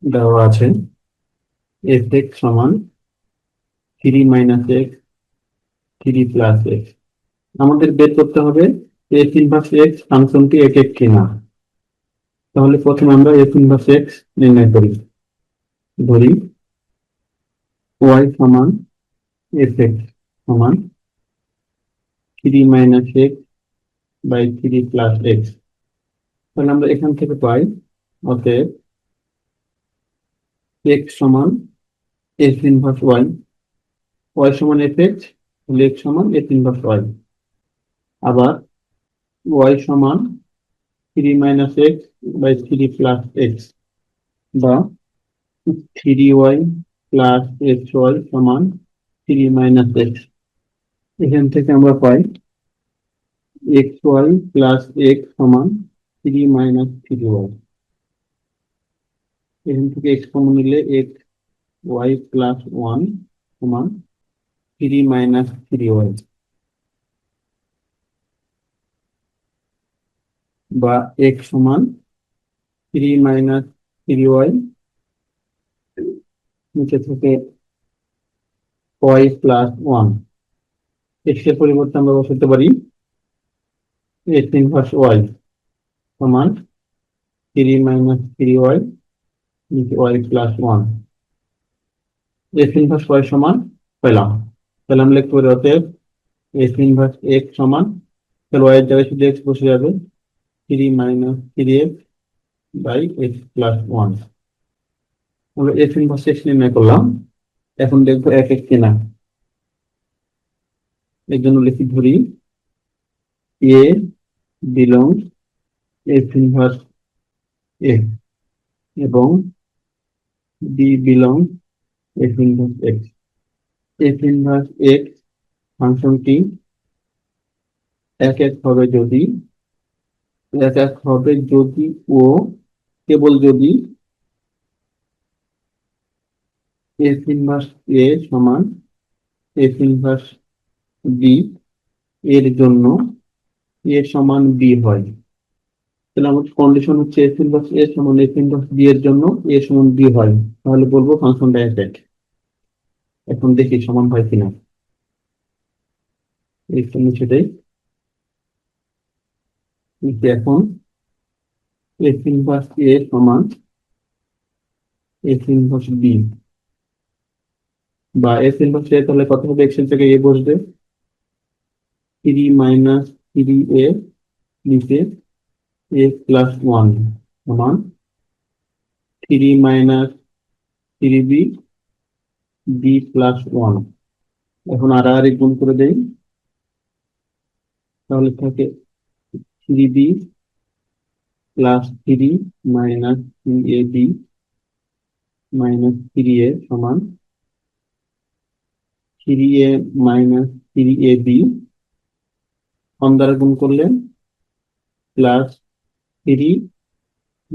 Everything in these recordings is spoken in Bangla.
দেওয়া আছে এফ এক্স সমান 3 - এক্স 3 + এক্স। আমাদের বের করতে হবে এফ ইনভার্স এক্স ফাংশনটি একক কিনা। তাহলে প্রথমে আমরা এফ ইনভার্স এক্স নির্ণয় করি। ধরি ওয়াই সমান এফ এক্স সমান 3 - এক্স/3 + এক্স। তাহলে আমরা এখান থেকে পাই অতএব এক্স সমান এফ ইনভার্স ওয়াই, ওয়াই সমান এফ এক্স, এক্স সমান এফ ইনভার্স ওয়াই। আবার ওয়াই সমান 3 - এক্স/3 + এক্স বা 3y + xy = 3 - এক্স। এখান থেকে আমরা পাই xy + x সমান 3 - 3y। এখান থেকে x কমন নিলে xy + 1 সমান 3 - 3y, বা x সমান 3 - 3y, নিচে থেকে y + 1। x এর পরিবর্তে আমরা বসাতে পারি x ইনভার্স y সমান 3 - 3y, নিচে y + 1। x ইনভার্স y সমান পেলাম। তাহলে আমরা লিখতে পারি অতএব x ইনভার্স x সমান, তাহলে y এর জায়গায় শুধু x বসে যাবে, 3 - 3x/x + 1। আমরা x ইনভার্স x নির্ণয় করলাম। এখন দেখবো এক এক কিনা। এর জন্য লিখি ধরি a belongs f inverse x এবং b belongs f inverse x। f inverse x ফাংশনটি এক এক হবে যদি ও কেবল যদি f ইনভার্স a সমান f ইনভার্স b এর জন্য a সমান b হয়। তাহলে আমাদের কন্ডিশন হচ্ছে f ইনভার্স a সমান f ইনভার্স b এর জন্য a সমান b হয়, তাহলে বলবো ফাংশনটা এক এক। এখন দেখি সমান হয় কিনা। এই সেটাই এখন f ইনভার্স a সমান f ইনভার্স b, বা f ইনভার্স a তাহলে কত হবে, x এর জায়গায় a বসবে, 3 - 3a, নিচে a + 1 সমান 3 - 3b, b + 1। এখন আড়াআড়ি গুণ করে দেই, তাহলে থাকে 3b + 3 - 3ab - 3a সমান 3a - 3ab, কম দ্বারা গুণ করলে +3 -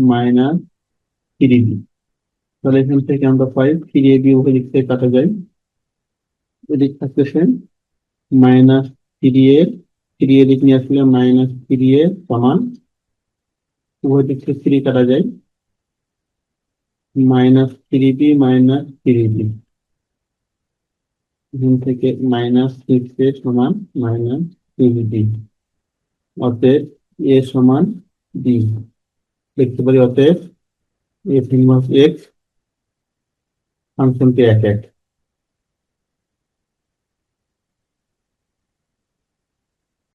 3b। তাহলে এখান থেকে আমরা পাই 3ab উভয় দিক থেকে কাটা যায়, এদিক থাকতেছে -3a, 3 এদিক নিয়ে আসলে -3a সমান, উভয় দিক থেকে 3 কাটা যায়, -3b - 3b। এখান থেকে -6a সমান -3b। অতএব a সমান b। লিখতে পারি অতএব f ইনভার্স x ফাংশনটি এক এক।